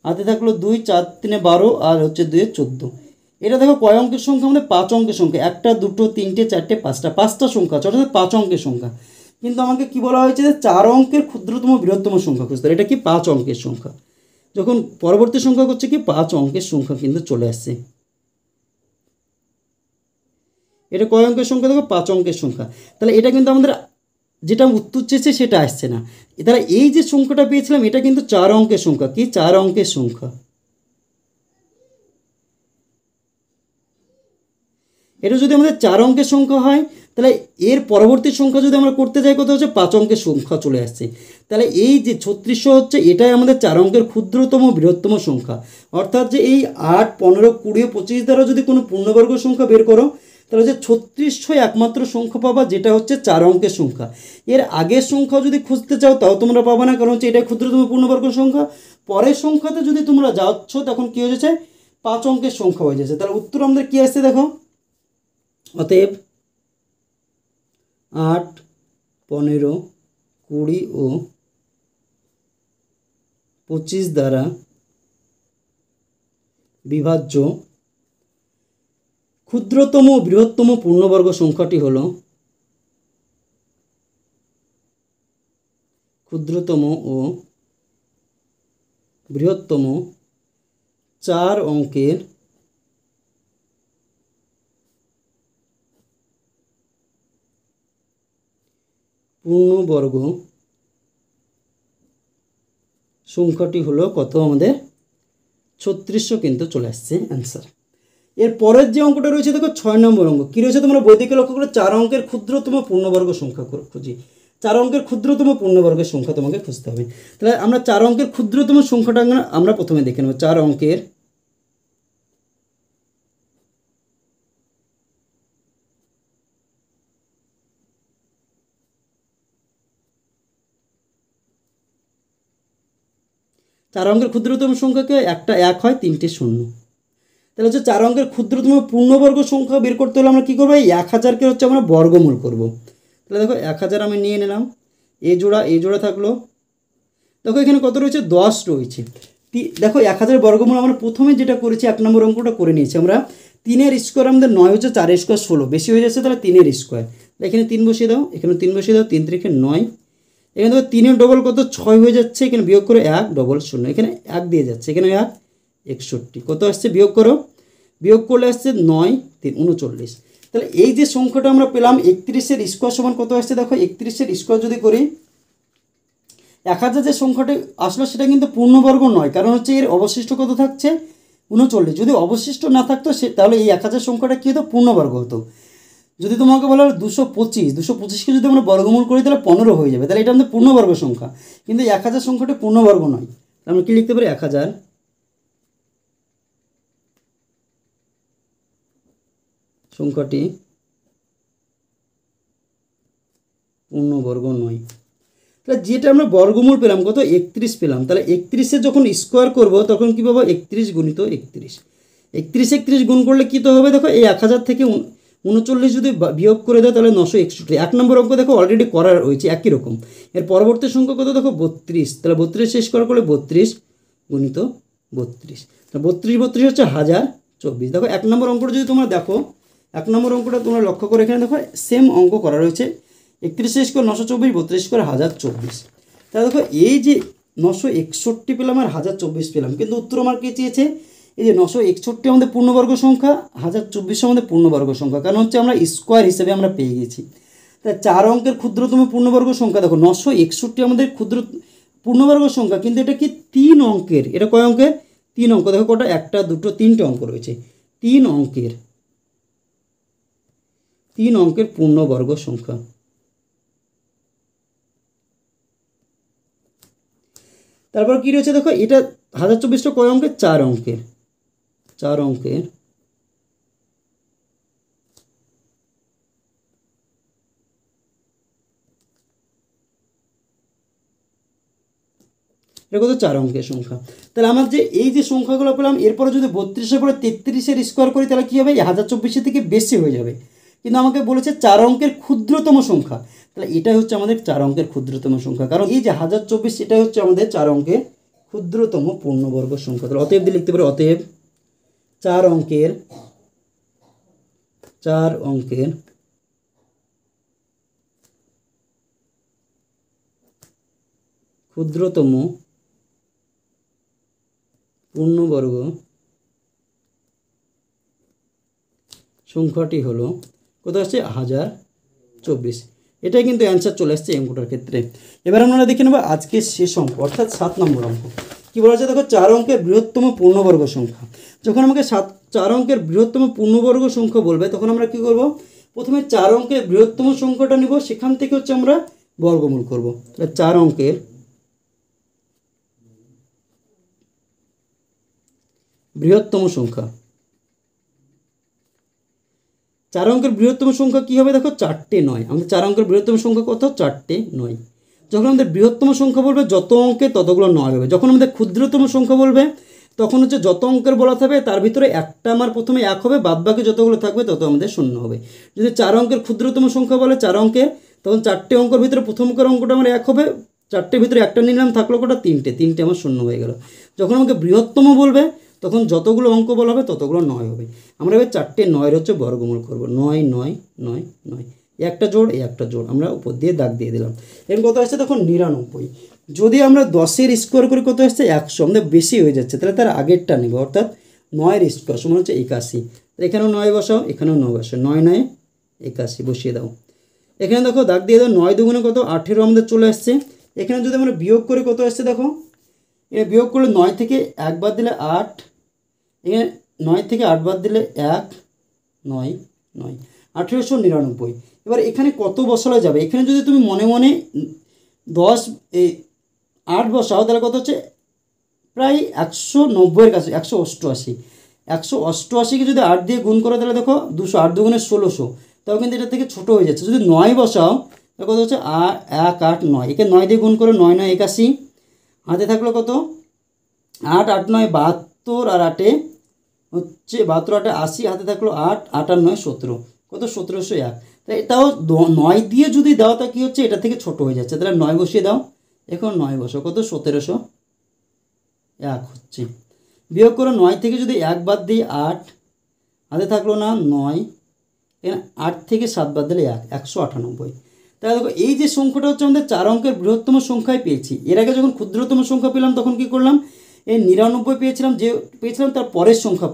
হাতে থাকলো 2, 4 3 12, আর হচ্ছে 2 14। এটা দেখো কয় অঙ্কের সংখ্যা, আমাদের 5 অঙ্কের সংখ্যা, 1টা 2টো 3টে 4টে 5টা সংখ্যা আছে, অর্থাৎ 5 অঙ্কের সংখ্যা। কিন্তু আমাকে কি বলা হয়েছে যে 4 অঙ্কের ক্ষুদ্রতম বৃহত্তম সংখ্যা খুঁজতে হবে। এটা কি 5 অঙ্কের সংখ্যা, যখন পরবর্তী সংখ্যা হচ্ছে কি 5 অঙ্কের সংখ্যা কিন্তু চলে আসছে। এটা কয় অঙ্কের সংখ্যা, দেখো 5 অঙ্কের সংখ্যা। তাহলে এটা কিন্তু আমাদের যেটা উত্তর চেয়েছে সেটা আসছে না। তাহলে এই যে সংখ্যাটা পেয়েছিলাম এটা কিন্তু 4 অঙ্কের সংখ্যা, কি 4 অঙ্কের সংখ্যা। এটা যদি আমাদের 4 অঙ্কের সংখ্যা হয় তাহলে এর পরবর্তী সংখ্যা যদি আমরা করতে যাই কত হচ্ছে, 5 অঙ্কের সংখ্যা চলে আসছে। তাহলে এই যে 3600 হচ্ছে এটাই আমাদের 4 অঙ্কের ক্ষুদ্রতম বৃহত্তম সংখ্যা। অর্থাৎ যে এই 8 15 20 25 দ্বারা যদি কোনো পূর্ণবর্গ সংখ্যা বের করো তাহলে যে 3600 একমাত্র সংখ্যা পাবা যেটা হচ্ছে 4 অঙ্কের সংখ্যা। এর আগের সংখ্যা যদি খুঁজতে চাও তাও তোমরা পাবা না, কারণ হচ্ছে এটা ক্ষুদ্রতম পূর্ণবর্গ সংখ্যা। পরের সংখ্যাতে যদি তোমরা যাচ্ছ তখন কী হয়ে যাচ্ছে, 5 অঙ্কের সংখ্যা হয়ে যাচ্ছে। তাহলে উত্তর আমাদের কী আসছে দেখো, অতএব 8 15 20 ও 25 দ্বারা বিভাজ্য ক্ষুদ্রতম ও বৃহত্তম পূর্ণবর্গ সংখ্যাটি হল ক্ষুদ্রতম ও বৃহত্তম 4 অঙ্কের পূর্ণবর্গ সংখ্যাটি হলো কত, আমাদের 3600 কিন্তু চলে আসছে অ্যান্সার। এর পরের যে অঙ্কটা রয়েছে দেখো 6 নম্বর অঙ্ক কী রয়েছে, তোমরা বই থেকে লক্ষ্য করে 4 অঙ্কের ক্ষুদ্রতম পূর্ণবর্গ সংখ্যা খুঁজি। 4 অঙ্কের ক্ষুদ্রতম পূর্ণবর্গের সংখ্যা তোমাকে খুঁজতে হবে। তাহলে আমরা 4 অঙ্কের ক্ষুদ্রতম সংখ্যাটা আমরা প্রথমে দেখে নেব। 4 অঙ্কের ক্ষুদ্রতম সংখ্যাকে একটা 1 হয়, 3টে 0। তাহলে হচ্ছে 4 অঙ্কের ক্ষুদ্রতম পূর্ণবর্গ সংখ্যা বের করতে হলে আমরা কী করবো, এই 1000কে হচ্ছে আমরা বর্গমূল করব। তাহলে দেখো 1000 আমি নিয়ে নিলাম, এই জোড়া থাকলো, দেখো এখানে কত রয়েছে, 10 রয়েছে। দেখো 1000 বর্গমূল আমরা প্রথমে যেটা করেছি 1 নম্বর অঙ্কটা করে নিয়েছি আমরা। 3-এর স্কোয়ার আমাদের 9 হচ্ছে, 4-এর স্কোয়ার 16, বেশি হয়ে যাচ্ছে, তাহলে 3-এর স্কোয়ার। এখানে 3 বসিয়ে দাও, এখানে 3 বসিয়ে দাও, 3 3 9, এখানে দেখো 3-এর ডবল কত 6 হয়ে যাচ্ছে, এখানে বিয়োগ করো 1 ডবল 0, এখানে 1 দিয়ে যাচ্ছে, এখানে 1 61 কত আসছে বিয়োগ করো, বিয়োগ করলে আসছে 9 3 39। তাহলে এই যে সংখ্যাটা আমরা পেলাম 31-এর স্কোয়ার সমান কত আসছে দেখো, 31-এর স্কোয়ার যদি করি 1000 যে সংখ্যাটা আসলে সেটা কিন্তু পূর্ণবর্গ নয়, কারণ হচ্ছে এর অবশিষ্ট কত থাকছে 39। যদি অবশিষ্ট না থাকতো তাহলে এই 1000 সংখ্যাটা কী হতো পূর্ণবর্গ হতো। যদি তোমাকে বলা হলো 225কে যদি আমরা বর্গমূল করি তাহলে 15 হয়ে যাবে, তাহলে এটা আমাদের পূর্ণবর্গ সংখ্যা, কিন্তু 1000 সংখ্যাটা পূর্ণবর্গ নয়। আমরা কি লিখতে পারি 1000 সংখ্যাটি পূর্ণবর্গ নয়। তাহলে যেটা আমরা বর্গমূল পেলাম কত 31 পেলাম, তাহলে 31-এ যখন স্কোয়ার করব তখন কী পাবো 31 গুণিত 31, 31 গুণ করলে কী তো হবে দেখো, এই 1000 থেকে 39 যদি বিয়োগ করে দেয় তাহলে 961। 1 নম্বর অঙ্ক দেখো অলরেডি করা রয়েছে একই রকম। এর পরবর্তী সংখ্যা কত দেখো 32, তাহলে 32 শেষ করা করলে 32 গুণিত 32, তাহলে 32 হচ্ছে 1024। দেখো 1 নম্বর অঙ্কটা যদি তোমরা দেখো, 1 নম্বর অঙ্কটা তোমরা লক্ষ্য করে এখানে দেখো সেম অঙ্ক করা রয়েছে, 31 শেষ করে 924, 32 করে 1024। তাহলে দেখো এই যে 961 পেলাম আর 1024 পেলাম, কিন্তু উত্তর আমার কে চেয়েছে, এই যে 961 আমাদের পূর্ণবর্গ সংখ্যা, 1024 আমাদের পূর্ণবর্গ সংখ্যা, কারণ হচ্ছে আমরা স্কোয়ার হিসেবে আমরা পেয়ে গেছি। তাই 4 অঙ্কের ক্ষুদ্রতম পূর্ণবর্গ সংখ্যা দেখো 961 আমাদের ক্ষুদ্র পূর্ণবর্গ সংখ্যা, কিন্তু এটা কি 3 অঙ্কের, এটা কয় অঙ্কের 3 অঙ্ক, দেখো কটা 1 2 3টে অঙ্ক রয়েছে, 3 অঙ্কের পূর্ণবর্গ সংখ্যা। তারপর কি রয়েছে দেখো, এটা 1024টা কয় অঙ্কের 4 অঙ্কের, এটা কত 4 অঙ্কের সংখ্যা। তাহলে আমার যে এই যে সংখ্যাগুলো পেলাম, এরপরে যদি 32-এর পরে 33-এর স্কোয়ার করি তাহলে কী হবে, 1024 থেকে বেশি হয়ে যাবে, কিন্তু আমাকে বলেছে 4 অঙ্কের ক্ষুদ্রতম সংখ্যা, তাহলে এটাই হচ্ছে আমাদের 4 অঙ্কের ক্ষুদ্রতম সংখ্যা, কারণ এই যে 1024 এটাই হচ্ছে আমাদের 4 অঙ্কের ক্ষুদ্রতম পূর্ণবর্গ সংখ্যা। তাহলে অতএব দিয়ে লিখতে পারি, অতএব 4 অঙ্কের ক্ষুদ্রতম পূর্ণবর্গ সংখ্যাটি হলো কত আসছে 1024। এটাই কিন্তু অ্যান্সার চলে আসছে অঙ্কটার ক্ষেত্রে। এবার আমরা দেখে নেব আজকের শেষ অঙ্ক, অর্থাৎ 7 নম্বর অঙ্ক। কী বলা আছে দেখো, 4 অঙ্কের বৃহত্তম পূর্ণবর্গ সংখ্যা। যখন আমাকে 4 অঙ্কের বৃহত্তম পূর্ণবর্গ সংখ্যা বলবে তখন আমরা কি করব, প্রথমে 4 অঙ্কের বৃহত্তম সংখ্যাটা নিব, সেখান থেকে হচ্ছে আমরা বর্গমূল করব। তাহলে 4 অঙ্কের বৃহত্তম সংখ্যা, 4 অঙ্কের বৃহত্তম সংখ্যা কী হবে দেখো 4টে 9। আমাদের 4 অঙ্কের বৃহত্তম সংখ্যা কত 4টে 9। যখন আমাদের বৃহত্তম সংখ্যা বলবে যত অঙ্কে ততগুলো 9 হবে, যখন আমাদের ক্ষুদ্রতম সংখ্যা বলবে তখন হচ্ছে যত অঙ্কের বলা থাকবে তার ভিতরে একটা আমার প্রথমে 1 হবে, বাদ বাকি যতগুলো থাকবে তত আমাদের 0 হবে। যদি 4 অঙ্কের ক্ষুদ্রতম সংখ্যা বলে 4 অঙ্কের, তখন 4টে অঙ্কের ভিতরে প্রথম অঙ্কের অঙ্কটা আমার 1 হবে, 4টের ভিতরে একটা নিলাম, থাকলো কটা 3টে আমার 0 হয়ে গেল। যখন আমাকে বৃহত্তম বলবে তখন যতগুলো অঙ্ক বলা হবে ততগুলো 9 হবে। আমরা এবার 4টে 9-এর হচ্ছে বর্গমূল করব, 9 9 9 9, একটা জোড় একটা জোড়, আমরা উপর দিয়ে দাগ দিয়ে দিলাম। এর কত আসছে দেখো 99। যদি আমরা 10-এর স্কোয়ার করে কত আসছে 100, আমাদের বেশি হয়ে যাচ্ছে, তাহলে তার আগেরটা নেব, অর্থাৎ 9-এর স্কোয়ার সমান হচ্ছে 81। এখানেও 9 বসাও, এখানেও 9 বসাও, 9 9 81 বসিয়ে দাও। এখানে দেখো দাগ দিয়ে দাও, 9 দুগুণে কত 18 আমাদের চলে আসছে। এখানে যদি আমরা বিয়োগ করে কত আসছে দেখো, এটা বিয়োগ করলে 9 থেকে 1 বাদ দিলে 8, এখানে 9 থেকে 8 বাদ দিলে 1 9 9, 1899। এবার এখানে কত বসানো যাবে, এখানে যদি তুমি মনে মনে 8 বসাও তাহলে কত হচ্ছে প্রায় 190-এর কাছে, 188। 188কে যদি 8 দিয়ে গুণ করো তাহলে দেখো 200, 8 দুগুণে 1600, তাও কিন্তু এটা থেকে ছোটো হয়ে যাচ্ছে। যদি 9 বসাও তাহলে কত হচ্ছে 1 8 9, একে 9 দিয়ে গুণ করে 9 9 81, হাতে থাকলো কত 8 8 9 72, আর 8 হচ্ছে 72 8 80, হাতে থাকলো 8 8 আর 9 17, কত 1701। তাই এটাও 9 দিয়ে যদি দাও তা কী হচ্ছে এটা থেকে ছোট হয়ে যাচ্ছে, তাহলে 9 বসিয়ে দাও, এখন 9 বসো, কত 1701 হচ্ছে। বিয়োগ করো 9 থেকে যদি 1 বাদ দিই 8, হাতে থাকলো না 9, এখানে 8 থেকে 7 বাদ দিলে 1 198। তাহলে দেখো এই যে সংখ্যাটা হচ্ছে আমাদের 4 অঙ্কের বৃহত্তম সংখ্যায় পেয়েছি। এর আগে যখন ক্ষুদ্রতম সংখ্যা পেলাম তখন কি করলাম, এই 99 পেয়েছিলাম তার পরের সংখ্যা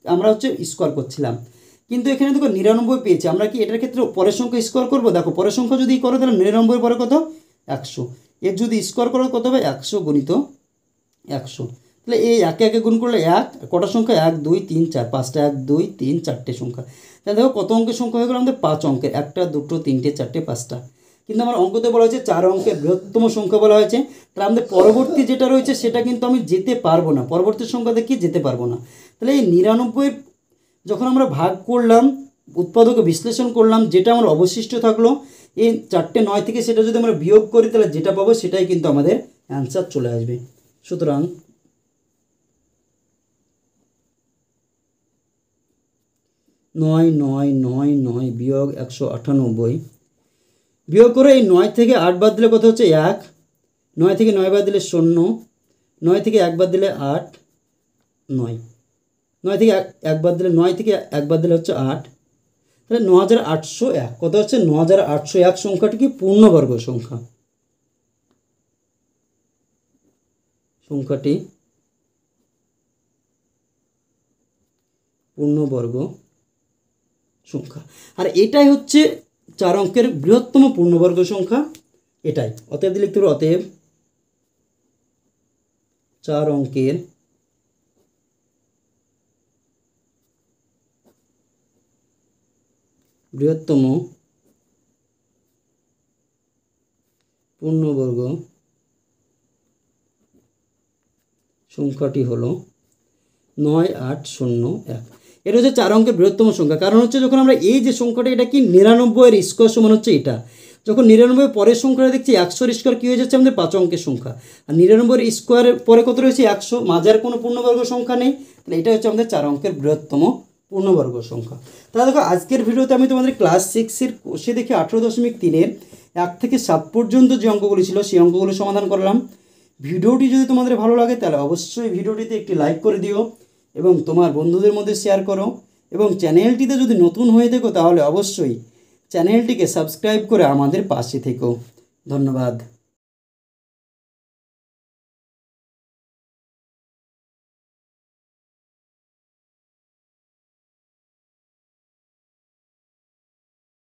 আমরা হচ্ছে স্কোয়ার করছিলাম। কিন্তু এখানে দেখো 99 পেয়েছি, আমরা কি এটার ক্ষেত্রে পরের সংখ্যা স্কোয়ার করবো? দেখো পরের সংখ্যা যদি করো তাহলে 99 পরে কত, 100, এর যদি স্কোয়ার করো কত হবে, 100 গুণিত 100। তাহলে এই একে একে গুণ করলে কটা সংখ্যা, 1 2 3 4 5টা, 1 2 3 4টে সংখ্যা। তাহলে দেখো কত অঙ্কের সংখ্যা হয়ে গেল আমাদের, 5 অঙ্কের, 1টা 2টো 3টে 4টে 5টা। কিন্তু আমার অঙ্কতে বলা হয়েছে 4 অঙ্কের বৃহত্তম সংখ্যা বলা হয়েছে। তাহলে আমাদের পরবর্তী যেটা রয়েছে সেটা কিন্তু আমি যেতে পারবো না, পরবর্তী সংখ্যা দেখি যেতে পারবো না। তাহলে এই 99 যখন আমরা ভাগ করলাম, উৎপাদকে বিশ্লেষণ করলাম, যেটা আমার অবশিষ্ট থাকলো এই 4টে 9 থেকে, সেটা যদি আমরা বিয়োগ করি তাহলে যেটা পাবো সেটাই কিন্তু আমাদের অ্যান্সার চলে আসবে। সুতরাং 9 9 9 9 বিয়োগ 198, বিয়োগ করে এই 9 থেকে 8 বাদ দিলে কত হচ্ছে 1, 9 থেকে 9 বাদ দিলে 0, 9 থেকে 1 বাদ দিলে 8, 9, 9 থেকে 1 বাদ দিলে 9 থেকে 1 বাদ দিলে হচ্ছে 8। তাহলে 9801, কত হচ্ছে 9801 সংখ্যাটি কি পূর্ণবর্গ সংখ্যা, সংখ্যাটি পূর্ণবর্গ সংখ্যা। আর এটাই হচ্ছে 4 অঙ্কের বৃহত্তম পূর্ণবর্গ সংখ্যা, এটাই। অতএব লিখতে পারো, অতএব 4 অঙ্কের বৃহত্তম পূর্ণবর্গ সংখ্যাটি হলো 9801। এটা হচ্ছে 4 অঙ্কের বৃহত্তম সংখ্যা। কারণ হচ্ছে যখন আমরা এই যে সংখ্যাটা, এটা কি 99 এর স্কোয়ার সমান হচ্ছে এটা, যখন 99 পরের সংখ্যাটা দেখছি 100 স্কোয়ার কী হয়ে যাচ্ছে আমাদের 5 অঙ্কের সংখ্যা, আর 99 স্কোয়ারের পরে কত রয়েছে 100, মাঝে আর কোনো পূর্ণবর্গ সংখ্যা নেই। তাহলে এটা হচ্ছে আমাদের 4 অঙ্কের বৃহত্তম পূর্ণবর্গ সংখ্যা। তাহলে দেখো আজকের ভিডিওতে আমি তোমাদের ক্লাস 6-এর কোষে দেখে 18.3-এর 1 থেকে 7 পর্যন্ত যে অঙ্কগুলি ছিল সেই অঙ্কগুলো সমাধান করলাম। ভিডিওটি যদি তোমাদের ভালো লাগে তাহলে অবশ্যই ভিডিওটিতে একটি লাইক করে দিও এবং তোমার বন্ধুদের মধ্যে শেয়ার করো, এবং চ্যানেলটিতে যদি নতুন হয়ে থাকো তাহলে অবশ্যই চ্যানেলটিকে সাবস্ক্রাইব করে আমাদের পাশে থেকো। ধন্যবাদ।